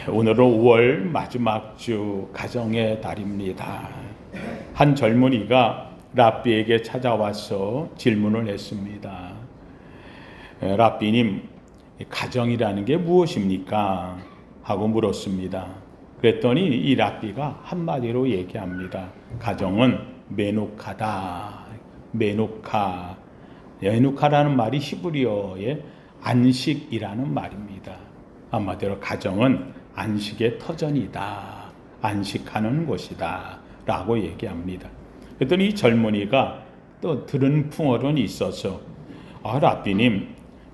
오늘은 5월 마지막 주 가정의 달입니다. 한 젊은이가 랍비에게 찾아와서 질문을 했습니다. 랍비님, 가정이라는 게 무엇입니까? 하고 물었습니다. 그랬더니 이 랍비가 한마디로 얘기합니다. 가정은 메누카다. 메누카. 메누카라는 말이 히브리어의 안식이라는 말입니다. 한마디로 가정은 안식의 터전이다. 안식하는 곳이다. 라고 얘기합니다. 그랬더니 이 젊은이가 또 들은 풍어론이 있어서 랍비님,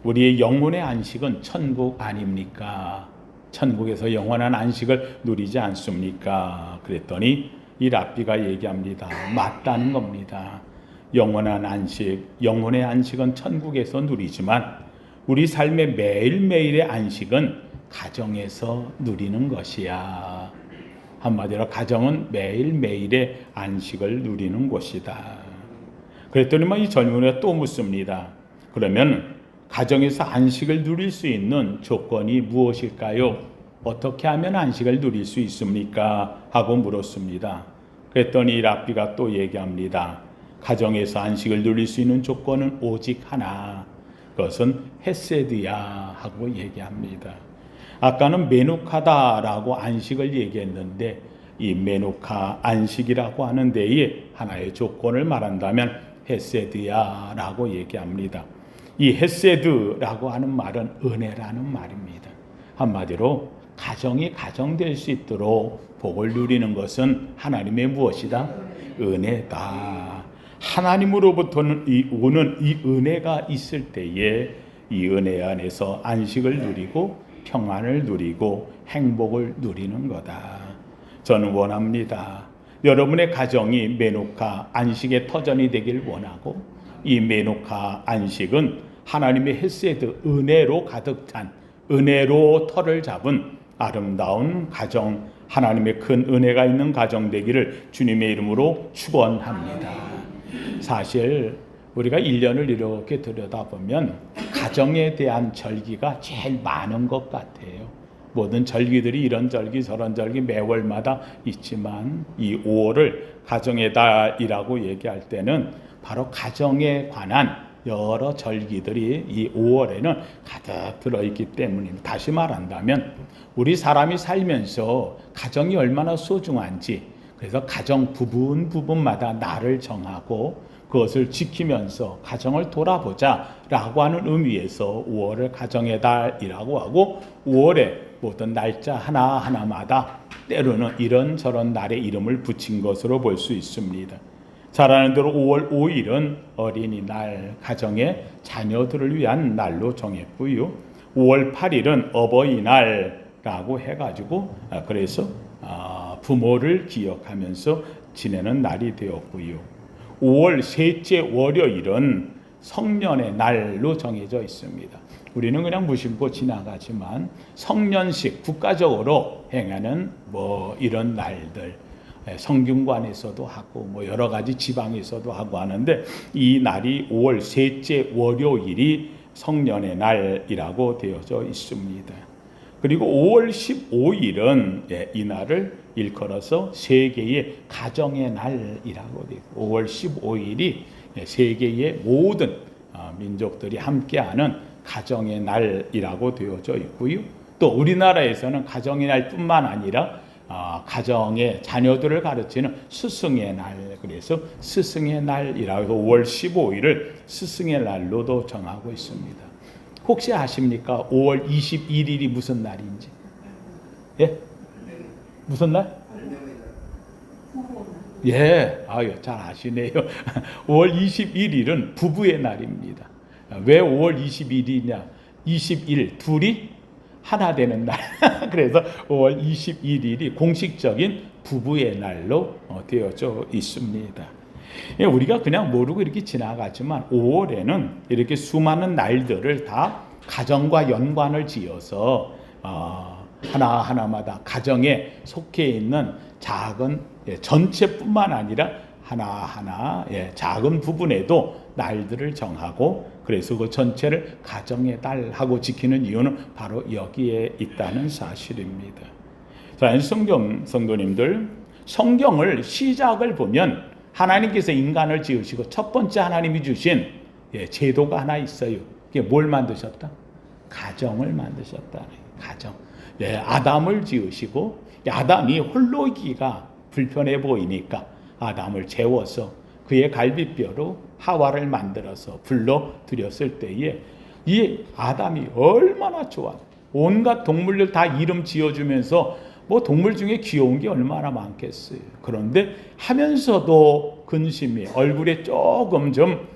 우리의 영혼의 안식은 천국 아닙니까? 천국에서 영원한 안식을 누리지 않습니까? 그랬더니 이 랍비가 얘기합니다. 맞다는 겁니다. 영원한 안식, 영혼의 안식은 천국에서 누리지만 우리 삶의 매일매일의 안식은 가정에서 누리는 것이야. 한마디로 가정은 매일매일의 안식을 누리는 곳이다. 그랬더니 이 젊은이가 또 묻습니다. 그러면 가정에서 안식을 누릴 수 있는 조건이 무엇일까요? 어떻게 하면 안식을 누릴 수 있습니까? 하고 물었습니다. 그랬더니 랍비가 또 얘기합니다. 가정에서 안식을 누릴 수 있는 조건은 오직 하나. 그것은 헤세드야 하고 얘기합니다. 아까는 메누카다라고 안식을 얘기했는데 이 메누카 안식이라고 하는 데에 하나의 조건을 말한다면 헤세드야라고 얘기합니다. 이 헤세드라고 하는 말은 은혜라는 말입니다. 한마디로 가정이 가정될 수 있도록 복을 누리는 것은 하나님의 무엇이다? 은혜다. 하나님으로부터는 오는 이 은혜가 있을 때에 이 은혜 안에서 안식을 누리고 평안을 누리고 행복을 누리는 거다. 저는 원합니다. 여러분의 가정이 메누카 안식의 터전이 되길 원하고 이 메누카 안식은 하나님의 헤세드 은혜로 가득 찬 은혜로 터를 잡은 아름다운 가정, 하나님의 큰 은혜가 있는 가정 되기를 주님의 이름으로 축원합니다. 사실 우리가 1년을 이렇게 들여다보면 가정에 대한 절기가 제일 많은 것 같아요. 모든 절기들이 이런 절기 저런 절기 매월마다 있지만 이 5월을 가정의 달이라고 얘기할 때는 바로 가정에 관한 여러 절기들이 이 5월에는 가득 들어있기 때문입니다. 다시 말한다면 우리 사람이 살면서 가정이 얼마나 소중한지, 그래서 가정 부분마다 날을 정하고 그것을 지키면서 가정을 돌아보자라고 하는 의미에서 5월을 가정의 달이라고 하고 5월에 모든 날짜 하나하나마다 때로는 이런저런 날의 이름을 붙인 것으로 볼 수 있습니다. 잘 아는 대로 5월 5일은 어린이날, 가정의 자녀들을 위한 날로 정했고요. 5월 8일은 어버이날라고 해가지고 그래서 부모를 기억하면서 지내는 날이 되었고요. 5월 셋째 월요일은 성년의 날로 정해져 있습니다. 우리는 그냥 무심코 지나가지만 성년식 국가적으로 행하는 이런 날들, 성균관에서도 하고 여러 가지 지방에서도 하고 하는데 이 날이 5월 셋째 월요일이 성년의 날이라고 되어져 있습니다. 그리고 5월 15일은 이 날을 일컬어서 세계의 가정의 날이라고 되고 5월 15일이 세계의 모든 민족들이 함께하는 가정의 날이라고 되어져 있고요. 또 우리나라에서는 가정의 날뿐만 아니라 가정의 자녀들을 가르치는 스승의 날, 그래서 스승의 날이라고 5월 15일을 스승의 날로도 정하고 있습니다. 혹시 아십니까? 5월 21일이 무슨 날인지? 예? 무슨 날? 예, 잘 아시네요. 5월 21일은 부부의 날입니다. 왜 5월 21일이냐? 21, 둘이 하나 되는 날. 그래서 5월 21일이 공식적인 부부의 날로 되어져 있습니다. 우리가 그냥 모르고 이렇게 지나가지만 5월에는 이렇게 수많은 날들을 다 가정과 연관을 지어서 하나하나마다 가정에 속해 있는 작은 전체뿐만 아니라 하나하나 작은 부분에도 날들을 정하고 그래서 그 전체를 가정의 달 하고 지키는 이유는 바로 여기에 있다는 사실입니다. 자, 성도님들, 성경을 시작을 보면 하나님께서 인간을 지으시고 첫 번째 하나님이 주신 제도가 하나 있어요. 그게 뭘 만드셨다? 가정을 만드셨다. 가정. 아담을 지으시고 아담이 홀로기가 불편해 보이니까 아담을 재워서 그의 갈비뼈로 하와를 만들어서 불러들였을 때에 이 아담이 얼마나 좋아. 온갖 동물들 다 이름 지어주면서 뭐 동물 중에 귀여운 게 얼마나 많겠어요. 그런데 하면서도 근심이 얼굴에 조금 좀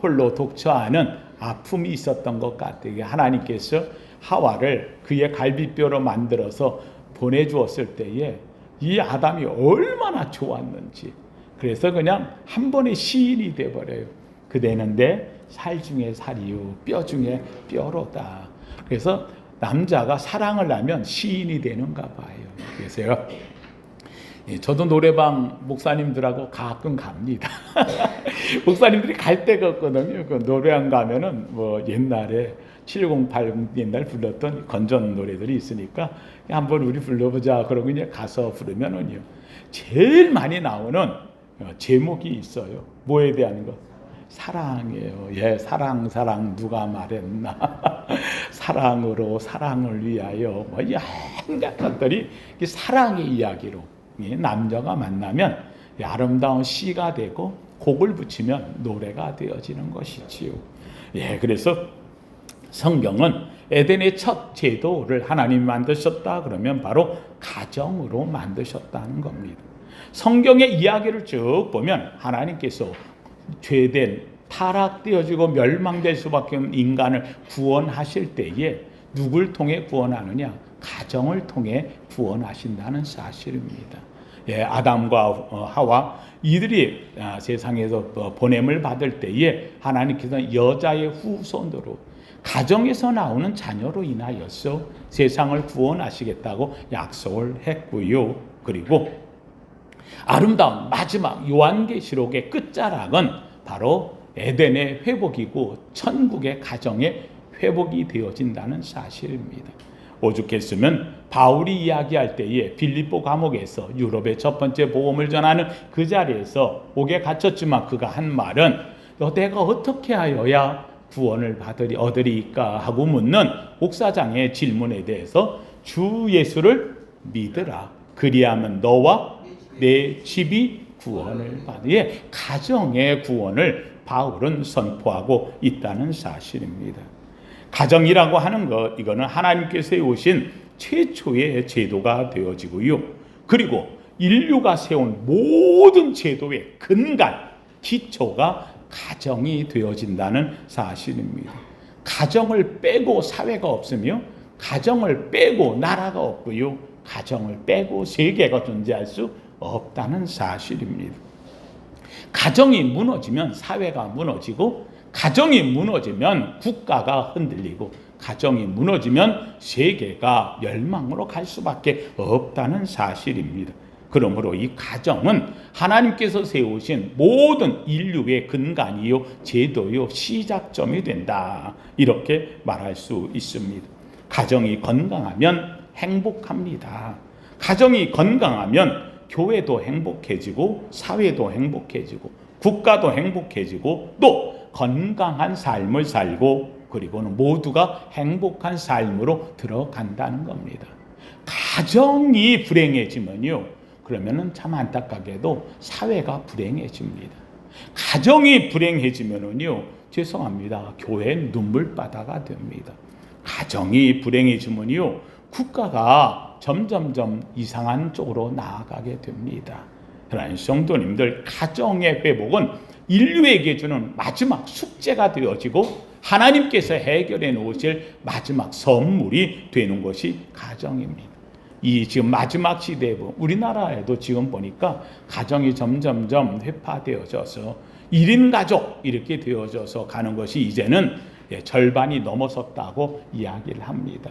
홀로 독처하는 아픔이 있었던 것 같아요. 하나님께서 하와를 그의 갈비뼈로 만들어서 보내주었을 때에 이 아담이 얼마나 좋았는지. 그래서 그냥 한 번에 시인이 돼버려요. 그대는 내 살 중에 살이요 뼈 중에 뼈로다. 그래서 남자가 사랑을 하면 시인이 되는가 봐요. 그래서 저도 노래방 목사님들하고 가끔 갑니다. 목사님들이 갈 데가 없거든요. 그 노래방 가면은 뭐 옛날에 70, 80 옛날 불렀던 건전 노래들이 있으니까 한번 우리 불러보자 그러고 이제 가서 부르면은요 제일 많이 나오는 제목이 있어요. 뭐에 대한 거? 사랑이에요. 사랑 누가 말했나? 사랑으로 사랑을 위하여 뭐 온갖 것들이 사랑의 이야기로 남녀가 만나면 아름다운 시가 되고 곡을 붙이면 노래가 되어지는 것이지요. 그래서 성경은 에덴의 첫 제도를 하나님이 만드셨다 그러면 바로 가정으로 만드셨다는 겁니다. 성경의 이야기를 쭉 보면 하나님께서 죄된 타락되어지고 멸망될 수밖에 없는 인간을 구원하실 때에 누굴 통해 구원하느냐? 가정을 통해 구원하신다는 사실입니다. 아담과 하와 이들이 세상에서 보냄을 받을 때에 하나님께서 여자의 후손으로 가정에서 나오는 자녀로 인하여서 세상을 구원하시겠다고 약속을 했고요. 그리고 아름다운 마지막 요한계시록의 끝자락은 바로 에덴의 회복이고 천국의 가정의 회복이 되어진다는 사실입니다. 오죽했으면 바울이 이야기할 때에 빌립보 감옥에서 유럽의 첫 번째 복음을 전하는 그 자리에서 옥에 갇혔지만 그가 한 말은 내가 어떻게 하여야 구원을 얻으리까 하고 묻는 옥사장의 질문에 대해서 주 예수를 믿으라. 그리하면 너와 내 집이 구원을 받으에 가정의 구원을 바울은 선포하고 있다는 사실입니다. 가정이라고 하는 것, 이거는 하나님께서 세우신 최초의 제도가 되어지고요. 그리고 인류가 세운 모든 제도의 근간, 기초가 가정이 되어진다는 사실입니다. 가정을 빼고 사회가 없으며 가정을 빼고 나라가 없고요. 가정을 빼고 세계가 존재할 수 없다는 사실입니다. 가정이 무너지면 사회가 무너지고 가정이 무너지면 국가가 흔들리고 가정이 무너지면 세계가 멸망으로 갈 수밖에 없다는 사실입니다. 그러므로 이 가정은 하나님께서 세우신 모든 인류의 근간이요 제도요 시작점이 된다. 이렇게 말할 수 있습니다. 가정이 건강하면 행복합니다. 가정이 건강하면 교회도 행복해지고 사회도 행복해지고 국가도 행복해지고 또 건강한 삶을 살고 그리고는 모두가 행복한 삶으로 들어간다는 겁니다. 가정이 불행해지면요, 그러면은 참 안타깝게도 사회가 불행해집니다. 가정이 불행해지면은요, 죄송합니다, 교회는 눈물바다가 됩니다. 가정이 불행해지면요, 국가가 점점점 이상한 쪽으로 나아가게 됩니다. 그러나 성도님들, 가정의 회복은 인류에게 주는 마지막 숙제가 되어지고 하나님께서 해결해 놓으실 마지막 선물이 되는 것이 가정입니다. 이 지금 마지막 시대에 우리나라에도 지금 보니까 가정이 점점점 회파되어져서 1인 가족 이렇게 되어져서 가는 것이 이제는 절반이 넘어섰다고 이야기를 합니다.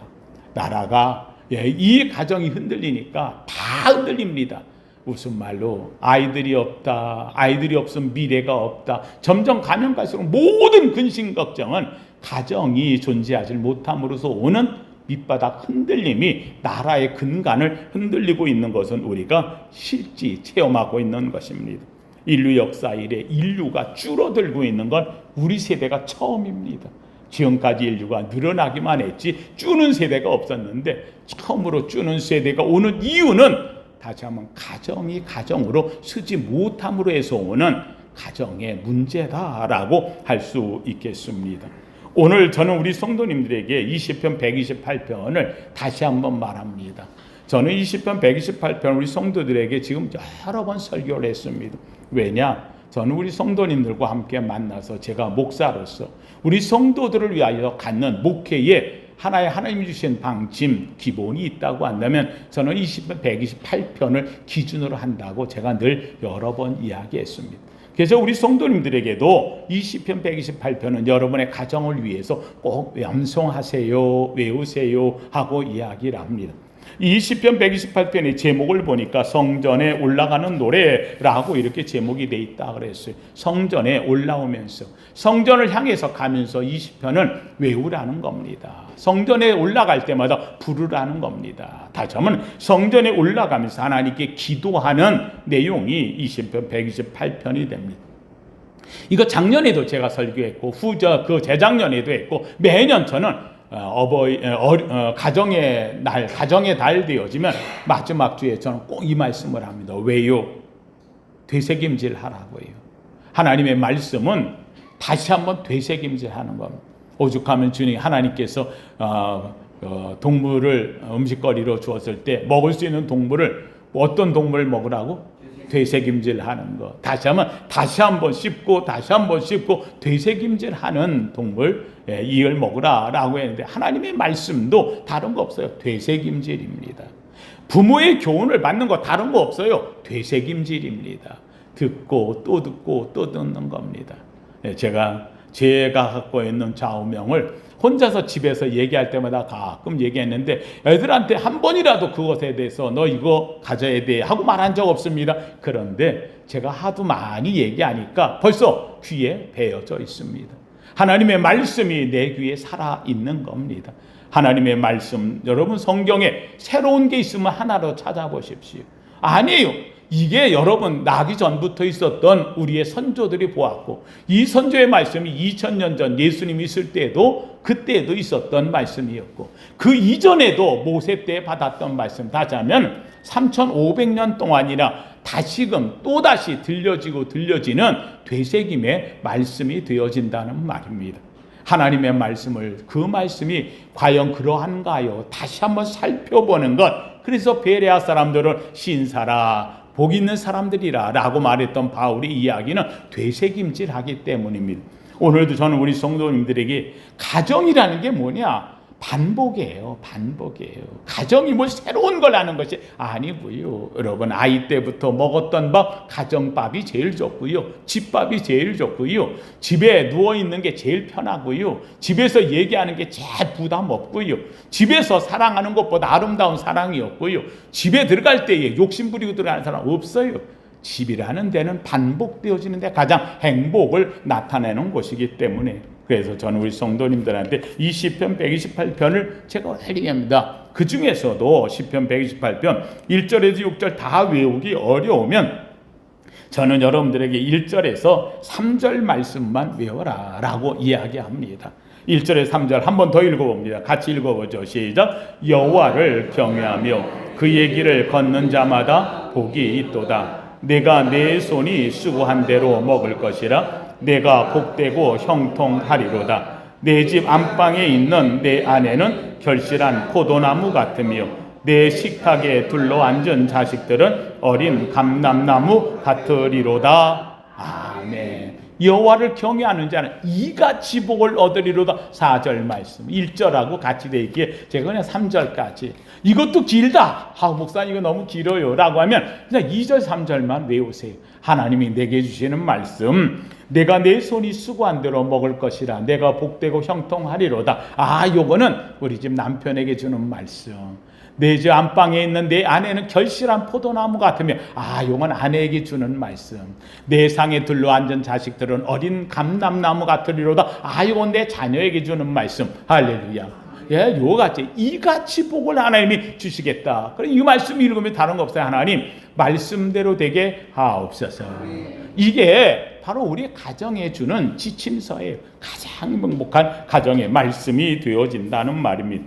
나라가 이 가정이 흔들리니까 다 흔들립니다. 무슨 말로 아이들이 없다, 아이들이 없으면 미래가 없다. 점점 가면 갈수록 모든 근심 걱정은 가정이 존재하지 못함으로써 오는 밑바닥 흔들림이 나라의 근간을 흔들리고 있는 것은 우리가 실제 체험하고 있는 것입니다. 인류 역사 이래 인류가 줄어들고 있는 건 우리 세대가 처음입니다. 지금까지 인류가 늘어나기만 했지 주는 세대가 없었는데 처음으로 주는 세대가 오는 이유는 다시 한번 가정이 가정으로 서지 못함으로 해서 오는 가정의 문제다라고 할 수 있겠습니다. 오늘 저는 우리 성도님들에게 이 시편 128편을 다시 한번 말합니다. 저는 이 시편 128편 우리 성도들에게 지금 여러 번 설교를 했습니다. 왜냐? 저는 우리 성도님들과 함께 만나서 제가 목사로서 우리 성도들을 위하여 갖는 목회에 하나님이 주신 방침, 기본이 있다고 한다면 저는 이 시편 128편을 기준으로 한다고 제가 늘 여러 번 이야기했습니다. 그래서 우리 성도님들에게도 이 시편 128편은 여러분의 가정을 위해서 꼭 암송하세요, 외우세요 하고 이야기를 합니다. 이 시편 128편의 제목을 보니까 성전에 올라가는 노래라고 이렇게 제목이 돼 있다 그랬어요. 성전에 올라오면서 성전을 향해서 가면서 이 시편을 외우라는 겁니다. 성전에 올라갈 때마다 부르라는 겁니다. 다시 한번 성전에 올라가면서 하나님께 기도하는 내용이 이 시편 128편이 됩니다. 이거 작년에도 제가 설교했고 그 재작년에도 했고 매년 저는 가정의 날, 가정의 달 되어지면 마지막 주에 저는 꼭 이 말씀을 합니다. 왜요? 되새김질 하라고요. 하나님의 말씀은 다시 한번 되새김질 하는 겁니다. 오죽하면 주님 하나님께서 동물을 음식거리로 주었을 때 먹을 수 있는 동물을 어떤 동물을 먹으라고? 되새김질 하는 거. 다시 한번 씹고 다시 한번 씹고 되새김질 하는 동물 이를 먹으라라고 했는데 하나님의 말씀도 다른 거 없어요. 되새김질입니다. 부모의 교훈을 받는 거 다른 거 없어요. 되새김질입니다. 듣고 또 듣는 겁니다. 제가 갖고 있는 좌우명을 혼자서 집에서 얘기할 때마다 가끔 얘기했는데 애들한테 한 번이라도 그것에 대해서 너 이거 가져야 돼 하고 말한 적 없습니다. 그런데 제가 하도 많이 얘기하니까 벌써 귀에 배어져 있습니다. 하나님의 말씀이 내 귀에 살아있는 겁니다. 하나님의 말씀, 여러분 성경에 새로운 게 있으면 하나로 찾아보십시오. 아니에요. 이게 여러분 나기 전부터 있었던 우리의 선조들이 보았고 이 선조의 말씀이 2000년 전 예수님이 있을 때도 그때도 있었던 말씀이었고 그 이전에도 모세 때 받았던 말씀 다시 하면 3500년 동안이나 다시금 또다시 들려지는 되새김의 말씀이 되어진다는 말입니다. 하나님의 말씀을 그 말씀이 과연 그러한가요? 다시 한번 살펴보는 것. 그래서 베레아 사람들을 신사라 복 있는 사람들이라 라고 말했던 바울의 이야기는 되새김질하기 때문입니다. 오늘도 저는 우리 성도님들에게 가정이라는 게 뭐냐? 반복이에요. 가정이 뭐 새로운 걸 하는 것이 아니고요. 여러분 아이 때부터 먹었던 밥, 가정밥이 제일 좋고요. 집밥이 제일 좋고요. 집에 누워있는 게 제일 편하고요. 집에서 얘기하는 게 제일 부담 없고요. 집에서 사랑하는 것보다 아름다운 사랑이 없고요. 집에 들어갈 때에 욕심 부리고 들어가는 사람 없어요. 집이라는 데는 반복되어지는 데 가장 행복을 나타내는 곳이기 때문에 그래서 저는 우리 성도님들한테 이 시편 128편을 제가 얘기합니다. 그 중에서도 시편 128편 1절에서 6절 다 외우기 어려우면 저는 여러분들에게 1절에서 3절 말씀만 외워라 라고 이야기합니다. 1절에 3절 한 번 더 읽어봅니다. 같이 읽어보죠. 시작. 여호와를 경외하며 그의 길을 걷는 자마다 복이 있도다. 내가 내 손이 수고한 대로 먹을 것이라. 내가 복되고 형통하리로다. 내 집 안방에 있는 내 아내는 결실한 포도나무 같으며 내 식탁에 둘러앉은 자식들은 어린 감람나무 같으리로다. 아멘. 여호와를 경외하는 자는 이같이 복을 얻으리로다. 4절 말씀 1절하고 같이 돼 있기에 제가 그냥 3절까지 이것도 길다. 목사님 이거 너무 길어요 라고 하면 그냥 2절 3절만 외우세요. 하나님이 내게 주시는 말씀 내가 내 손이 수고한 대로 먹을 것이라. 내가 복되고 형통하리로다. 요거는 우리 집 남편에게 주는 말씀. 내 집 안방에 있는 내 아내는 결실한 포도나무 같으며, 요건 아내에게 주는 말씀. 내 상에 둘러앉은 자식들은 어린 감람나무 같으리로다. 요건 내 자녀에게 주는 말씀. 할렐루야. 요같이 이같이 복을 하나님이 주시겠다. 그럼 이 말씀 읽으면 다른 거 없어요. 하나님 말씀대로 되게 하옵소서. 이게 바로 우리 가정에 주는 지침서예요. 가장 행복한 가정의 말씀이 되어진다는 말입니다.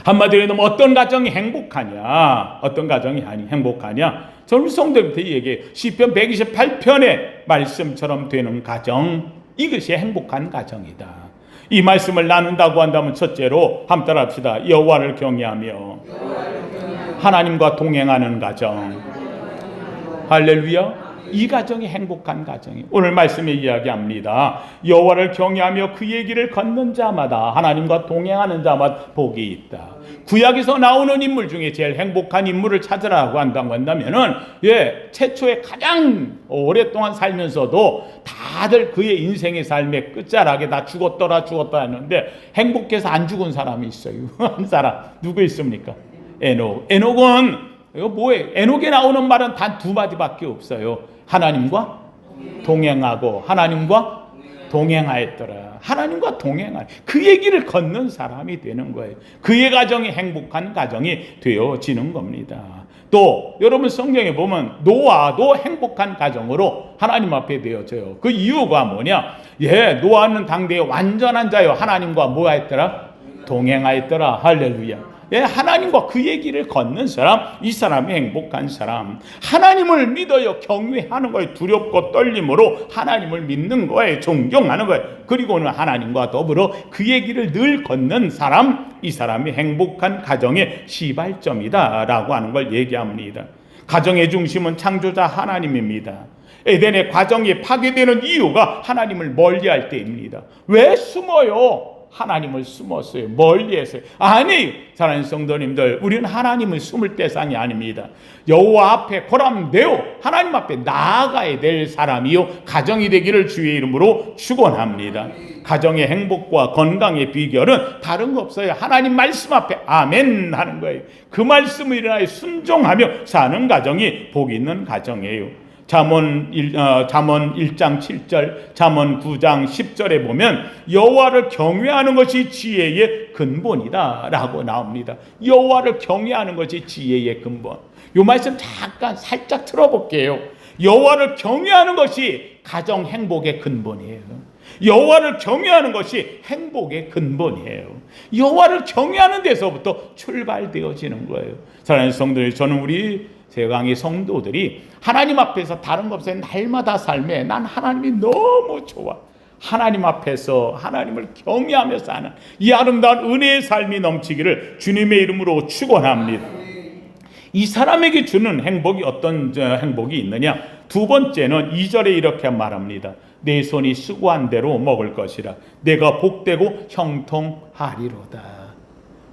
한마디로 하면 어떤 가정이 행복하냐? 어떤 가정이 행복하냐? 저는 성도님한테 얘기해요. 시편 128편의 말씀처럼 되는 가정, 이것이 행복한 가정이다. 이 말씀을 나눈다고 한다면 첫째로 함께 따라합시다. 여호와를 경외하며 하나님과 동행하는 가정. 할렐루야. 이 가정이 행복한 가정이에요. 오늘 말씀에 이야기합니다. 여호와를 경외하며 그의 길을 걷는 자마다, 하나님과 동행하는 자마다 복이 있다. 구약에서 나오는 인물 중에 제일 행복한 인물을 찾으라고 한다면은 최초에 가장 오랫동안 살면서도 다들 그의 인생의 삶의 끝자락에 다 죽었더라 했는데 행복해서 안 죽은 사람이 있어요. 한 사람 누구 있습니까? 에녹은 이거 뭐예요? 에녹에 나오는 말은 단 두 마디밖에 없어요. 하나님과 동행하고 하나님과 동행하였더라. 하나님과 동행할 그 얘기를 걷는 사람이 되는 거예요. 그의 가정이 행복한 가정이 되어지는 겁니다. 또 여러분 성경에 보면 노아도 행복한 가정으로 하나님 앞에 되어져요. 그 이유가 뭐냐? 노아는 당대의 완전한 자요. 하나님과 뭐 했더라? 동행하였더라. 할렐루야. 하나님과 그 얘기를 걷는 사람, 이 사람이 행복한 사람. 하나님을 믿어요. 경외하는 거예요. 두렵고 떨림으로 하나님을 믿는 거예요. 존경하는 거예요. 그리고는 하나님과 더불어 그 얘기를 늘 걷는 사람, 이 사람이 행복한 가정의 시발점이다 라고 하는 걸 얘기합니다. 가정의 중심은 창조자 하나님입니다. 에덴의 가정이 파괴되는 이유가 하나님을 멀리할 때입니다. 왜 숨어요? 하나님을 숨었어요. 멀리했어요. 아니, 사랑하는 성도님들, 우리는 하나님을 숨을 대상이 아닙니다. 여호와 앞에 고람되어 하나님 앞에 나아가야 될 사람이요 가정이 되기를 주의 이름으로 축원합니다. 가정의 행복과 건강의 비결은 다른 거 없어요. 하나님 말씀 앞에 아멘 하는 거예요. 그 말씀을 인하여 순종하며 사는 가정이 복 있는 가정이에요. 잠언 1장 7절, 잠언 9장 10절에 보면 여호와를 경외하는 것이 지혜의 근본이다 라고 나옵니다. 여호와를 경외하는 것이 지혜의 근본. 이 말씀 잠깐 살짝 틀어볼게요. 여호와를 경외하는 것이 가정 행복의 근본이에요. 여호와를 경외하는 것이 행복의 근본이에요. 여호와를 경외하는 데서부터 출발되어지는 거예요. 사랑하는 성도들, 저는 우리 세강의 성도들이 하나님 앞에서 다른 거 없어요. 날마다 삶에 난 하나님이 너무 좋아. 하나님 앞에서 하나님을 경외하며 사는 이 아름다운 은혜의 삶이 넘치기를 주님의 이름으로 축원합니다. 이 사람에게 주는 행복이 어떤 행복이 있느냐? 두 번째는 2절에 이렇게 말합니다. 내 손이 수고한 대로 먹을 것이라. 내가 복되고 형통하리로다.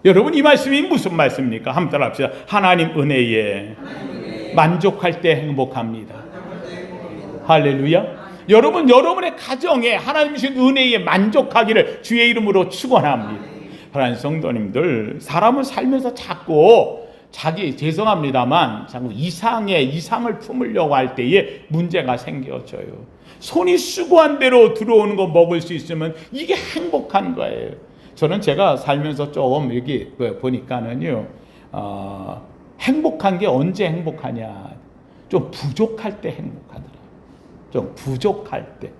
여러분, 이 말씀이 무슨 말씀입니까? 한번 따라합시다. 하나님 은혜에 만족할 때 행복합니다. 할렐루야. 여러분, 여러분의 가정에 하나님 주신 은혜에 만족하기를 주의 이름으로 축원합니다. 하나님 성도님들, 사람은 살면서 자꾸 죄송합니다만 자꾸 이상을 품으려고 할 때에 문제가 생겨져요. 손이 수고한 대로 들어오는 거 먹을 수 있으면 이게 행복한 거예요. 저는 제가 살면서 조금 여기 보니까는요, 행복한 게 언제 행복하냐? 좀 부족할 때 행복하더라고요. 좀 부족할 때.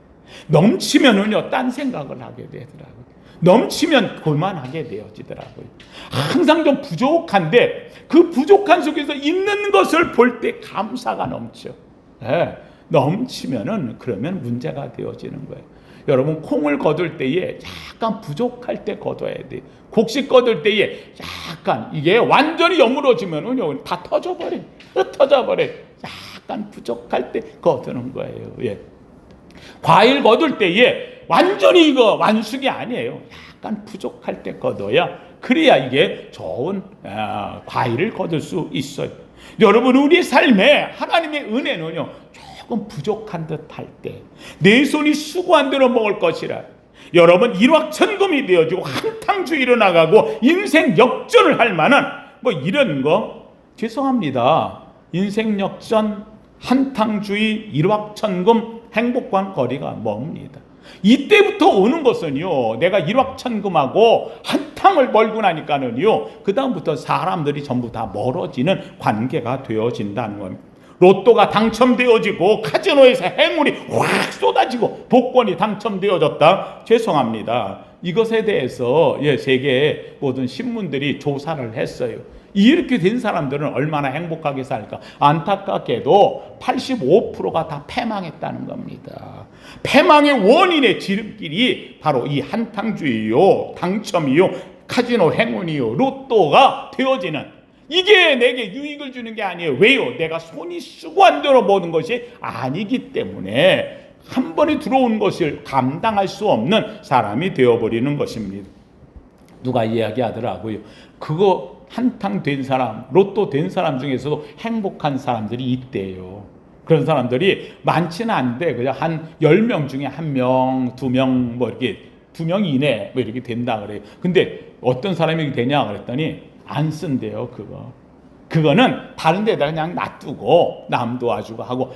넘치면은요, 딴 생각을 하게 되더라고요. 넘치면 그만하게 되어지더라고요. 항상 좀 부족한데 그 부족한 속에서 있는 것을 볼 때 감사가 넘쳐. 넘치면은 그러면 문제가 되어지는 거예요. 여러분, 콩을 거둘 때에 약간 부족할 때 거둬야 돼요. 곡식 거둘 때에 약간 이게 완전히 여물어지면은요 다 터져버려. 약간 부족할 때 거두는 거예요. 과일 거둘 때에 완전히 이거 완숙이 아니에요. 약간 부족할 때 거둬야, 그래야 이게 좋은 과일을 거둘 수 있어요. 여러분, 우리 삶에 하나님의 은혜는요 조금 부족한 듯할 때 내 손이 수고한 대로 먹을 것이라. 여러분 일확천금이 되어지고 한탕주의로 나가고 인생 역전을 할 만한 뭐 이런 거 죄송합니다. 인생 역전, 한탕주의, 일확천금, 행복과는 거리가 멉니다. 이때부터 오는 것은요, 내가 일확천금하고 한탕을 벌고 나니까는요, 그 다음부터 사람들이 전부 다 멀어지는 관계가 되어진다는 겁니다. 로또가 당첨되어지고 카지노에서 행운이 확 쏟아지고 복권이 당첨되어졌다. 죄송합니다. 이것에 대해서 세계의 모든 신문들이 조사를 했어요. 이렇게 된 사람들은 얼마나 행복하게 살까? 안타깝게도 85%가 다 패망했다는 겁니다. 패망의 원인의 지름길이 바로 이 한탕주의요, 당첨이요, 카지노 행운이요, 로또가 되어지는, 이게 내게 유익을 주는 게 아니에요. 왜요? 내가 손이 수고한 대로 버는 것이 아니기 때문에 한 번에 들어온 것을 감당할 수 없는 사람이 되어버리는 것입니다. 누가 이야기하더라고요. 그거 한탕 된 사람, 로또 된 사람 중에서도 행복한 사람들이 있대요. 그런 사람들이 많지는 않은데 그냥 한 10명 중에 1명, 2명 뭐 이렇게 2명 이내 뭐 이렇게 된다 그래요. 근데 어떤 사람이 되냐 그랬더니 안 쓴대요. 그거는 다른 데다 그냥 놔두고 남 도와주고 하고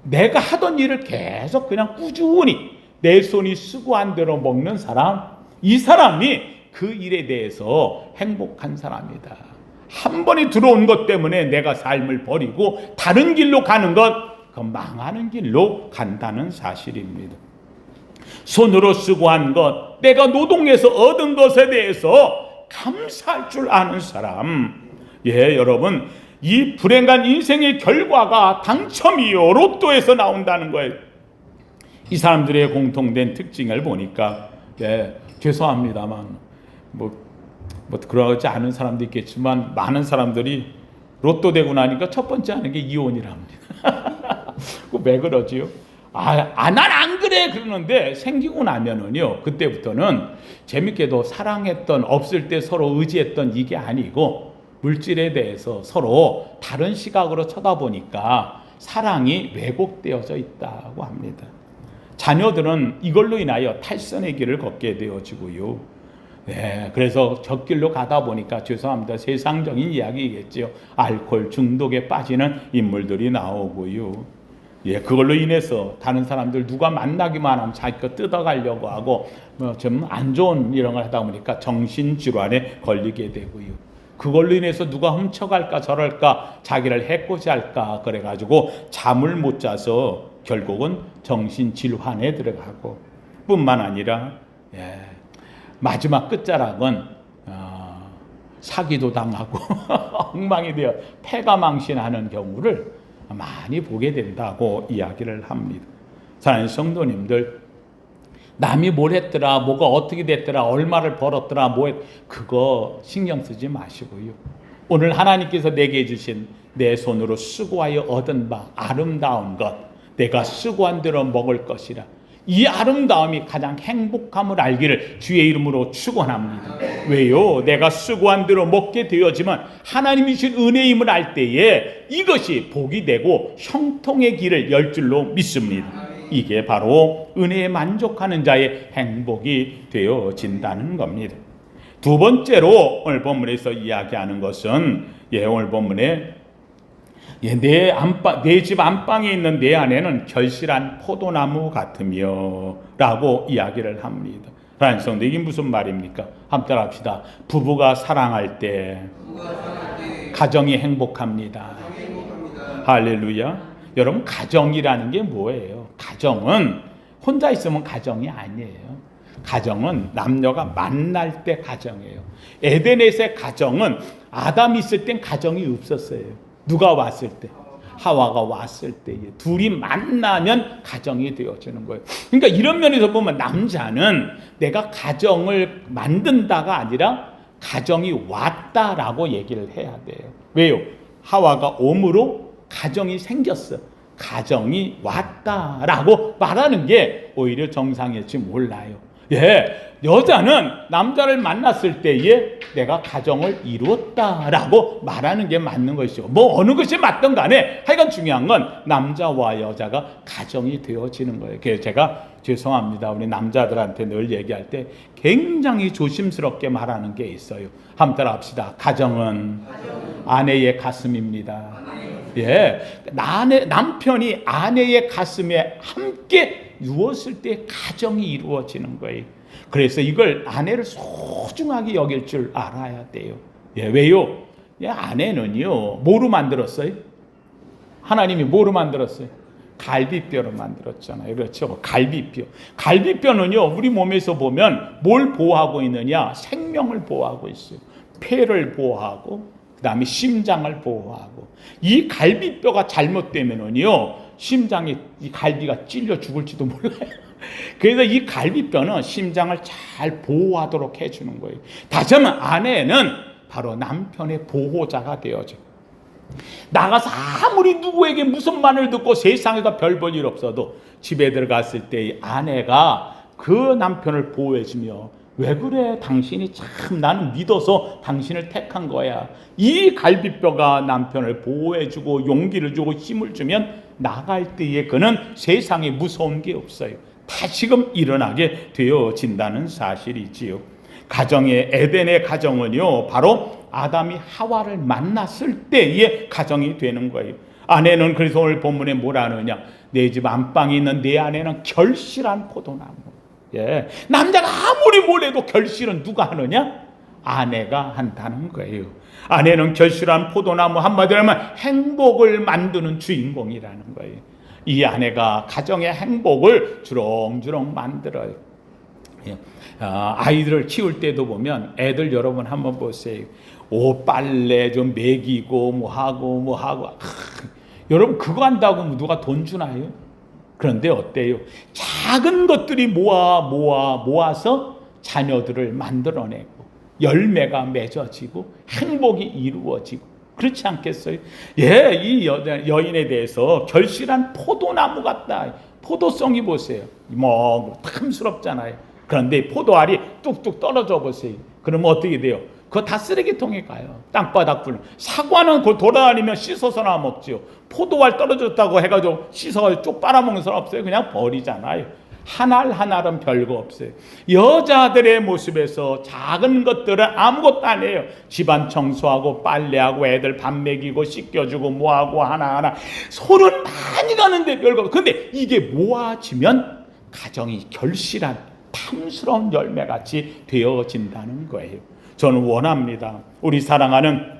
내가 하던 일을 계속 그냥 꾸준히 내 손이 수고한 대로 먹는 사람, 이 사람이 그 일에 대해서 행복한 사람이다. 한 번에 들어온 것 때문에 내가 삶을 버리고 다른 길로 가는 것, 그건 망하는 길로 간다는 사실입니다. 손으로 수고한 것, 내가 노동해서 얻은 것에 대해서 감사할 줄 아는 사람. 여러분, 이 불행한 인생의 결과가 당첨이요, 로또에서 나온다는 거예요. 이 사람들의 공통된 특징을 보니까 죄송합니다만 뭐 그러지 않은 사람도 있겠지만 많은 사람들이 로또 되고 나니까 첫 번째 하는 게 이혼이랍니다. 왜 그러지요? 난 안 그래 그러는데 생기고 나면은요, 그때부터는 재밌게도 사랑했던, 없을 때 서로 의지했던 이게 아니고 물질에 대해서 서로 다른 시각으로 쳐다보니까 사랑이 왜곡되어져 있다고 합니다. 자녀들은 이걸로 인하여 탈선의 길을 걷게 되어지고요. 그래서 저 길로 가다 보니까 죄송합니다. 세상적인 이야기겠죠. 알코올 중독에 빠지는 인물들이 나오고요. 그걸로 인해서 다른 사람들 누가 만나기만 하면 자기 거 뜯어가려고 하고 좀 안 좋은 이런 걸 하다 보니까 정신질환에 걸리게 되고요. 그걸로 인해서 누가 훔쳐갈까 저럴까 자기를 해코지할까 그래가지고 잠을 못 자서 결국은 정신질환에 들어가고, 뿐만 아니라 마지막 끝자락은 사기도 당하고 엉망이 되어 패가망신하는 경우를 많이 보게 된다고 이야기를 합니다. 사랑하는 성도님들, 남이 뭘 했더라, 뭐가 어떻게 됐더라, 얼마를 벌었더라, 그거 신경 쓰지 마시고요. 오늘 하나님께서 내게 주신 내 손으로 수고하여 얻은 바 아름다운 것, 내가 수고한 대로 먹을 것이라. 이 아름다움이 가장 행복함을 알기를 주의 이름으로 축원합니다. 왜요? 내가 수고한 대로 먹게 되어지만 하나님이 주신 은혜임을 알 때에 이것이 복이 되고 형통의 길을 열 줄로 믿습니다. 이게 바로 은혜에 만족하는 자의 행복이 되어진다는 겁니다. 두 번째로 오늘 본문에서 이야기하는 것은 오늘 본문에 내 집 안방에 있는 내 안에는 결실한 포도나무 같으며 라고 이야기를 합니다. 사랑하는 성도, 이게 무슨 말입니까? 한번 따라합시다. 부부가 사랑할 때 가정이 행복합니다. 할렐루야. 여러분, 가정이라는 게 뭐예요? 가정은 혼자 있으면 가정이 아니에요. 가정은 남녀가 만날 때 가정이에요. 에덴에서의 가정은 아담이 있을 땐 가정이 없었어요. 누가 왔을 때? 하와가 왔을 때 둘이 만나면 가정이 되어지는 거예요. 그러니까 이런 면에서 보면 남자는 내가 가정을 만든다가 아니라 가정이 왔다라고 얘기를 해야 돼요. 왜요? 하와가 옴으로 가정이 생겼어. 가정이 왔다라고 말하는 게 오히려 정상일지 몰라요. 여자는 남자를 만났을 때에 내가 가정을 이루었다라고 말하는 게 맞는 것이죠. 뭐 어느 것이 맞든 간에 하여간 중요한 건 남자와 여자가 가정이 되어지는 거예요. 그래서 제가 죄송합니다. 우리 남자들한테 늘 얘기할 때 굉장히 조심스럽게 말하는 게 있어요. 한번 따라 합시다. 가정은 아내의 가슴입니다. 남편이 아내의 가슴에 함께 누웠을 때 가정이 이루어지는 거예요. 그래서 이걸 아내를 소중하게 여길 줄 알아야 돼요. 왜요? 아내는요, 뭐로 만들었어요? 하나님이 뭐로 만들었어요? 갈비뼈로 만들었잖아요. 그렇죠? 갈비뼈. 갈비뼈는요, 우리 몸에서 보면 뭘 보호하고 있느냐? 생명을 보호하고 있어요. 폐를 보호하고, 그 다음에 심장을 보호하고. 이 갈비뼈가 잘못되면은요, 심장이, 이 갈비가 찔려 죽을지도 몰라요. 그래서 이 갈비뼈는 심장을 잘 보호하도록 해주는 거예요. 다시 한번 아내는 바로 남편의 보호자가 되어져. 나가서 아무리 누구에게 무슨 말을 듣고 세상에서 별 볼 일 없어도 집에 들어갔을 때 아내가 그 남편을 보호해주며, 왜 그래? 당신이 참 나는 믿어서 당신을 택한 거야. 이 갈비뼈가 남편을 보호해주고 용기를 주고 힘을 주면 나갈 때에 그는 세상에 무서운 게 없어요. 다시금 일어나게 되어진다는 사실이지요. 가정의 에덴의 가정은요, 바로 아담이 하와를 만났을 때의 가정이 되는 거예요. 아내는 그래서 오늘 본문에 뭐라 하느냐? 내 집 안방에 있는 내 아내는 결실한 포도나무. 남자가 아무리 몰래도 결실은 누가 하느냐? 아내가 한다는 거예요. 아내는 결실한 포도나무, 한마디로 하면 행복을 만드는 주인공이라는 거예요. 이 아내가 가정의 행복을 주렁주렁 만들어요. 아이들을 키울 때도 보면 애들 여러분 한번 보세요. 옷 빨래 좀 먹이고 뭐하고 여러분 그거 한다고 누가 돈 주나요? 그런데 어때요? 작은 것들이 모아서 자녀들을 만들어내고 열매가 맺어지고 행복이 이루어지고, 그렇지 않겠어요? 이 여인에 대해서 결실한 포도나무 같다. 포도송이 보세요. 뭐 탐스럽잖아요. 그런데 포도알이 뚝뚝 떨어져 보세요. 그러면 어떻게 돼요? 그거 다 쓰레기통에 가요. 땅바닥 불. 사과는 그걸 돌아다니면 씻어서나 먹죠. 포도알 떨어졌다고 해가지고 씻어가지고 쪽 빨아먹는 사람 없어요. 그냥 버리잖아요. 하나는 별거 없어요. 여자들의 모습에서 작은 것들은 아무것도 안 해요. 집안 청소하고 빨래하고 애들 밥 먹이고 씻겨주고 뭐하고 하나하나 손은 많이 가는데 별거. 근데 이게 모아지면 가정이 결실한 탐스러운 열매같이 되어진다는 거예요. 저는 원합니다. 우리 사랑하는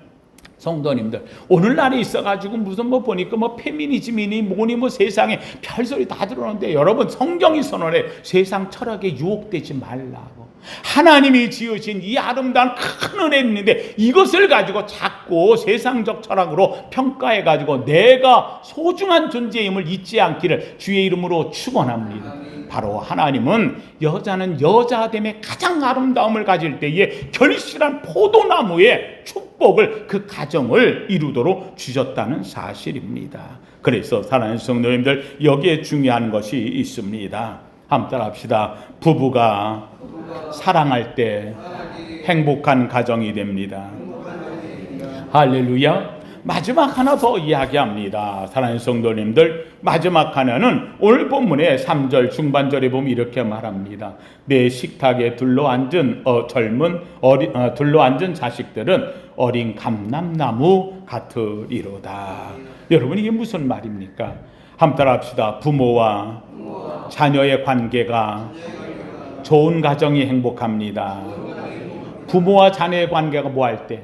성도님들, 오늘날에 있어가지고 무슨 뭐 보니까 뭐 페미니즘이니 뭐니 뭐 세상에 별소리 다 들어오는데, 여러분 성경이 선언해 세상 철학에 유혹되지 말라고. 하나님이 지으신 이 아름다운 큰 은혜인데 이것을 가지고 자꾸 세상적 철학으로 평가해가지고 내가 소중한 존재임을 잊지 않기를 주의 이름으로 축원합니다. 바로 하나님은 여자는 여자됨의 가장 아름다움을 가질 때에 결실한 포도나무의 축복을 그 가정을 이루도록 주셨다는 사실입니다. 그래서 사랑하는 성도님들, 여기에 중요한 것이 있습니다. 한번 따라합시다. 부부가 사랑할 때 행복한 가정이 됩니다. 할렐루야. 마지막 하나 더 이야기합니다. 사랑하는 성도님들, 마지막 하나는 오늘 본문의 3절 중반절에 보면 이렇게 말합니다. 내 식탁에 둘러앉은 둘러앉은 자식들은 어린 감람나무 같으리로다. 여러분, 이게 무슨 말입니까? 한번 따라합시다. 부모와 자녀의 관계가 좋은 가정이 행복합니다. 부모와 자녀의 관계가 뭐 할 때?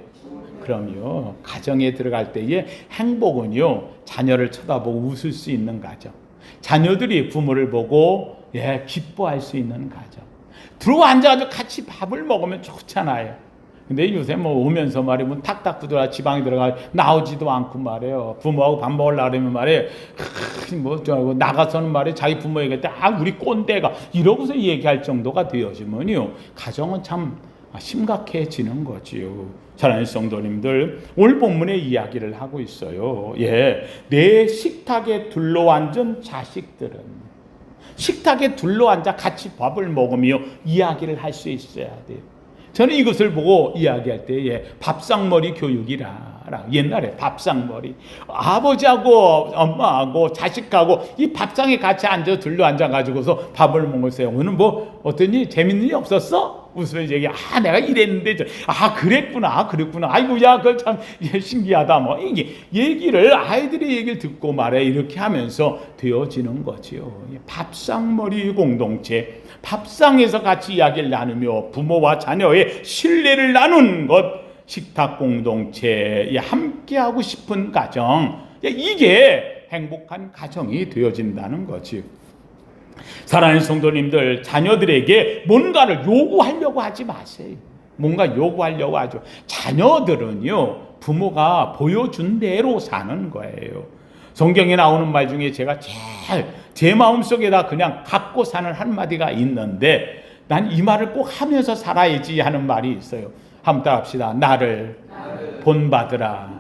그럼요, 가정에 들어갈 때의 행복은요, 자녀를 쳐다보고 웃을 수 있는 가정, 자녀들이 부모를 보고 기뻐할 수 있는 가정, 들어앉아서 같이 밥을 먹으면 좋잖아요. 근데 요새 뭐 오면서 말이면 탁탁 부들어 지방에 들어가 나오지도 않고 말이에요. 부모하고 밥 먹으려고 그러면 말이에요. 나가서는 말이에요. 자기 부모에게 우리 꼰대가 이러고서 얘기할 정도가 되어지면요, 가정은 참 심각해지는 거지요. 사랑하는 성도님들, 오늘 본문의 이야기를 하고 있어요. 내 식탁에 둘러앉은 자식들은, 식탁에 둘러앉아 같이 밥을 먹으며 이야기를 할 수 있어야 돼요. 저는 이것을 보고 이야기할 때에 밥상머리 교육이라. 옛날에 밥상머리. 아버지하고 엄마하고 자식하고 이 밥상에 같이 둘러앉아가지고서 밥을 먹었어요. 오늘 뭐 어떠니? 재밌는 일 없었어? 웃으면서 얘기, 내가 이랬는데, 그랬구나. 아이고, 야, 그거 참 신기하다. 뭐, 이게 얘기를, 아이들의 얘기를 듣고 말해. 이렇게 하면서 되어지는 거지요. 밥상머리 공동체. 밥상에서 같이 이야기를 나누며 부모와 자녀의 신뢰를 나누는 것. 식탁 공동체에 함께하고 싶은 가정. 이게 행복한 가정이 되어진다는 거지요. 사랑하는 성도님들, 자녀들에게 뭔가를 요구하려고 하지 마세요. 뭔가 요구하려고 하죠. 자녀들은요, 부모가 보여준 대로 사는 거예요. 성경에 나오는 말 중에 제가 제일 제 마음속에다 그냥 갖고 사는 한마디가 있는데, 난 이 말을 꼭 하면서 살아야지 하는 말이 있어요. 한번 따라합시다. 나를 본받으라.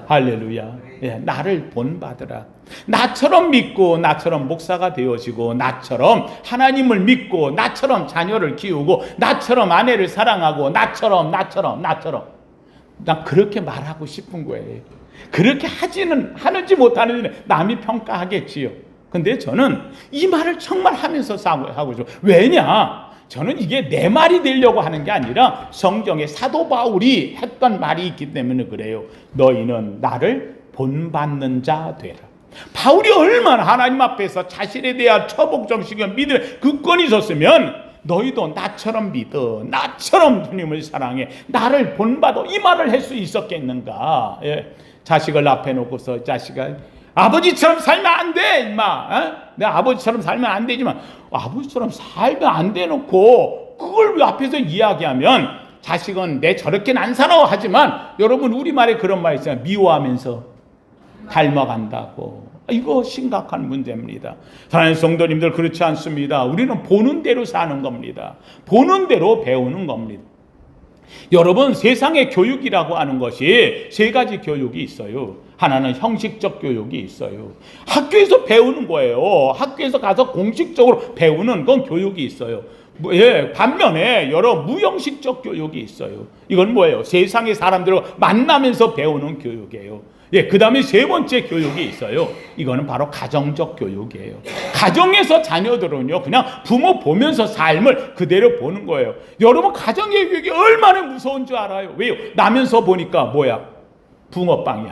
할렐루야. 나를 본받으라. 나처럼 믿고 나처럼 목사가 되어지고 나처럼 하나님을 믿고 나처럼 자녀를 키우고 나처럼 아내를 사랑하고 나처럼 난 그렇게 말하고 싶은 거예요. 그렇게 하는지 못하는지 남이 평가하겠지요. 근데 저는 이 말을 정말 하면서 하고 있어요. 왜냐? 저는 이게 내 말이 되려고 하는 게 아니라 성경에 사도 바울이 했던 말이 있기 때문에 그래요. 너희는 나를 본받는 자 되라. 바울이 얼마나 하나님 앞에서 자신에 대한 처복정신과 믿음의 굳건히 있었으면 너희도 나처럼 믿어, 나처럼 주님을 사랑해, 나를 본받아, 이 말을 할 수 있었겠는가. 자식을 앞에 놓고서 자식아, 아버지처럼 살면 안 돼, 임마. 내가 아버지처럼 살면 안 되지만 아버지처럼 살면 안 돼놓고 그걸 앞에서 이야기하면 자식은 내 저렇게는 안 살아 하지만, 여러분 우리말에 그런 말 있잖아요. 미워하면서 닮아간다고. 이거 심각한 문제입니다. 사랑하는 성도님들, 그렇지 않습니다. 우리는 보는 대로 사는 겁니다. 보는 대로 배우는 겁니다. 여러분, 세상의 교육이라고 하는 것이 세 가지 교육이 있어요. 하나는 형식적 교육이 있어요. 학교에서 배우는 거예요. 학교에서 가서 공식적으로 배우는 건 교육이 있어요. 반면에 여러 무형식적 교육이 있어요. 이건 뭐예요? 세상의 사람들과 만나면서 배우는 교육이에요. 그 다음에 세 번째 교육이 있어요. 이거는 바로 가정적 교육이에요. 가정에서 자녀들은요, 그냥 부모 보면서 삶을 그대로 보는 거예요. 여러분, 가정의 교육이 얼마나 무서운 줄 알아요? 왜요? 나면서 보니까 뭐야? 붕어빵이야.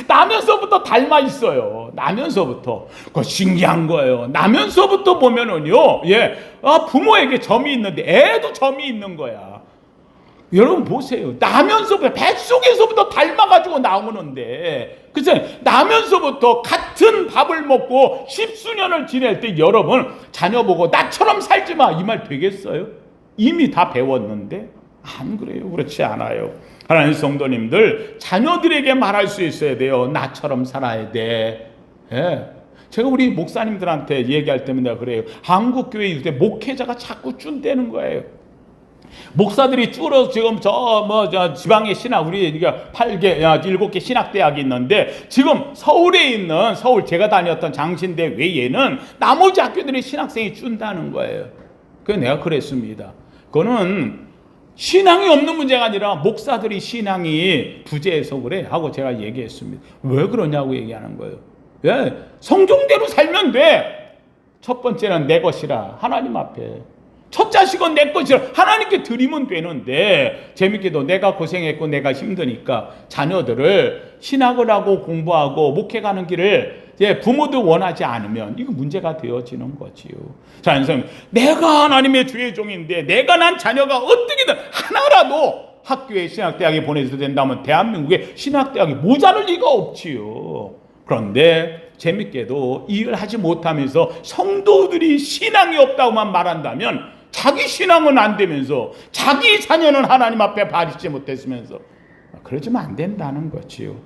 나면서부터 닮아 있어요. 나면서부터. 그거 신기한 거예요. 나면서부터 보면은요, 부모에게 점이 있는데 애도 점이 있는 거야. 여러분 보세요. 나면서부터, 뱃속에서부터 닮아가지고 나오는데, 그쵸? 나면서부터 같은 밥을 먹고 십수년을 지낼 때 여러분, 자녀 보고 나처럼 살지 마, 이 말 되겠어요? 이미 다 배웠는데? 안 그래요. 그렇지 않아요. 하나님 성도님들, 자녀들에게 말할 수 있어야 돼요. 나처럼 살아야 돼. 제가 우리 목사님들한테 얘기할 때마다 그래요. 한국교회 있을 때 목회자가 자꾸 준대는 거예요. 목사들이 줄어서 지금 지방의 신학, 우리가 7개 신학대학이 있는데, 지금 서울에 있는, 제가 다녔던 장신대 외에는 나머지 학교들이 신학생이 준다는 거예요. 그래서 내가 그랬습니다. 그거는 신앙이 없는 문제가 아니라 목사들이 신앙이 부재해서 그래 하고 제가 얘기했습니다. 왜 그러냐고 얘기하는 거예요. 성경대로 살면 돼. 첫 번째는 내 것이라, 하나님 앞에. 첫 자식은 내 것이라 하나님께 드리면 되는데, 재밌게도 내가 고생했고 내가 힘드니까 자녀들을 신학을 하고 공부하고 목회 가는 길을 부모도 원하지 않으면 이거 문제가 되어지는 거지요. 자, 선생님, 내가 하나님의 주의 종인데 내가 난 자녀가 어떻게든 하나라도 학교에 신학대학에 보내줘도 된다면 대한민국에 신학대학이 모자랄 리가 없지요. 그런데 재밌게도 이 일을 하지 못하면서 성도들이 신앙이 없다고만 말한다면, 자기 신앙은 안 되면서 자기 자녀는 하나님 앞에 바치지 못했으면서, 그러지면 안 된다는 거지요.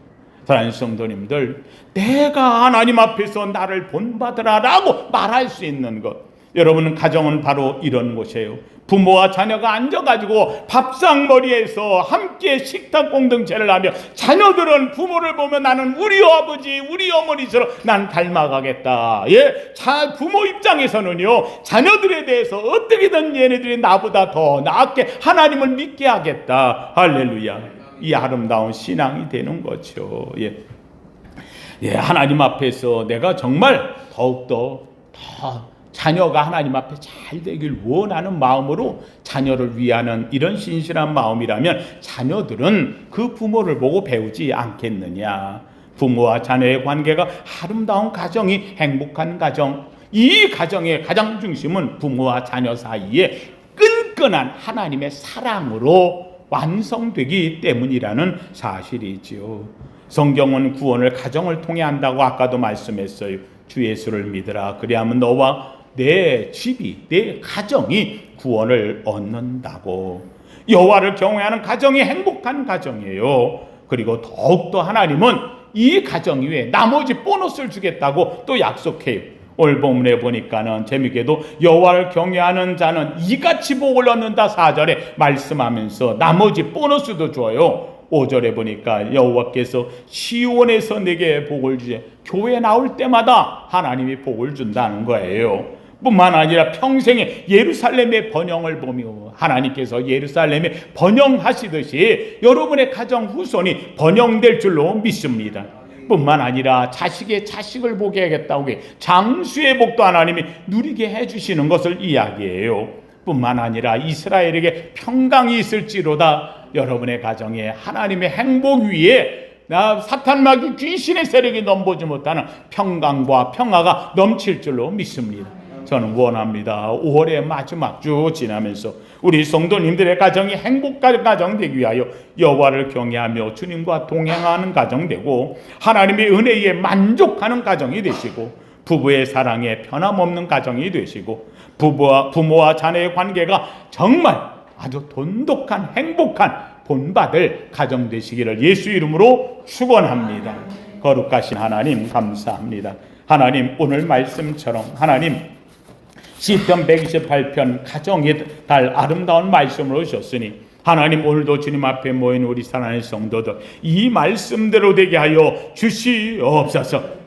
사랑하는 성도님들, 내가 하나님 앞에서 나를 본받으라라고 말할 수 있는 것, 여러분, 가정은 바로 이런 곳이에요. 부모와 자녀가 앉아가지고 밥상머리에서 함께 식탁 공동체를 하며 자녀들은 부모를 보며 나는 우리 아버지 우리 어머니처럼 난 닮아가겠다. 부모 입장에서는요, 자녀들에 대해서 어떻게든 얘네들이 나보다 더 나았게 하나님을 믿게 하겠다. 할렐루야. 이 아름다운 신앙이 되는 거죠. 하나님 앞에서 내가 정말 더욱더 더 자녀가 하나님 앞에 잘 되길 원하는 마음으로 자녀를 위하는 이런 신실한 마음이라면 자녀들은 그 부모를 보고 배우지 않겠느냐. 부모와 자녀의 관계가 아름다운 가정이 행복한 가정, 이 가정의 가장 중심은 부모와 자녀 사이에 끈끈한 하나님의 사랑으로 완성되기 때문이라는 사실이지요. 성경은 구원을 가정을 통해 한다고 아까도 말씀했어요. 주 예수를 믿으라. 그리하면 너와 내 집이, 내 가정이 구원을 얻는다고. 여호와를 경외하는 가정이 행복한 가정이에요. 그리고 더욱더 하나님은 이 가정 위에 나머지 보너스를 주겠다고 또 약속해요. 오늘 본문에 보니까는 재미있게도 여호와를 경외하는 자는 이같이 복을 얻는다 4절에 말씀하면서 나머지 보너스도 줘요. 5절에 보니까 여호와께서 시온에서 내게 복을 주세. 교회 나올 때마다 하나님이 복을 준다는 거예요. 뿐만 아니라 평생에 예루살렘의 번영을 보며 하나님께서 예루살렘에 번영하시듯이 여러분의 가정 후손이 번영될 줄로 믿습니다. 뿐만 아니라 자식의 자식을 보게 하겠다고 장수의 복도 하나님이 누리게 해주시는 것을 이야기해요. 뿐만 아니라 이스라엘에게 평강이 있을지로다. 여러분의 가정에 하나님의 행복 위에 사탄 마귀 귀신의 세력이 넘보지 못하는 평강과 평화가 넘칠 줄로 믿습니다. 저는 원합니다. 5월의 마지막 주 지나면서 우리 성도님들의 가정이 행복한 가정 되기 위하여 여호와를 경외하며 주님과 동행하는 가정 되고 하나님의 은혜에 만족하는 가정이 되시고 부부의 사랑에 변함없는 가정이 되시고 부모와 자녀의 관계가 정말 아주 돈독한 행복한 본받을 가정 되시기를 예수 이름으로 축원합니다. 거룩하신 하나님 감사합니다. 하나님, 오늘 말씀처럼 하나님 시편 128편 가정의 달 아름다운 말씀으로 주셨으니 하나님, 오늘도 주님 앞에 모인 우리 사랑하는 성도들 이 말씀대로 되게 하여 주시옵소서.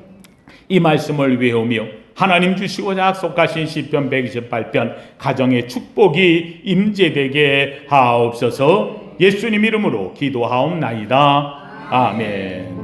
이 말씀을 외우며 하나님 주시고자 약속하신 시편 128편 가정의 축복이 임재되게 하옵소서. 예수님 이름으로 기도하옵나이다. 아멘.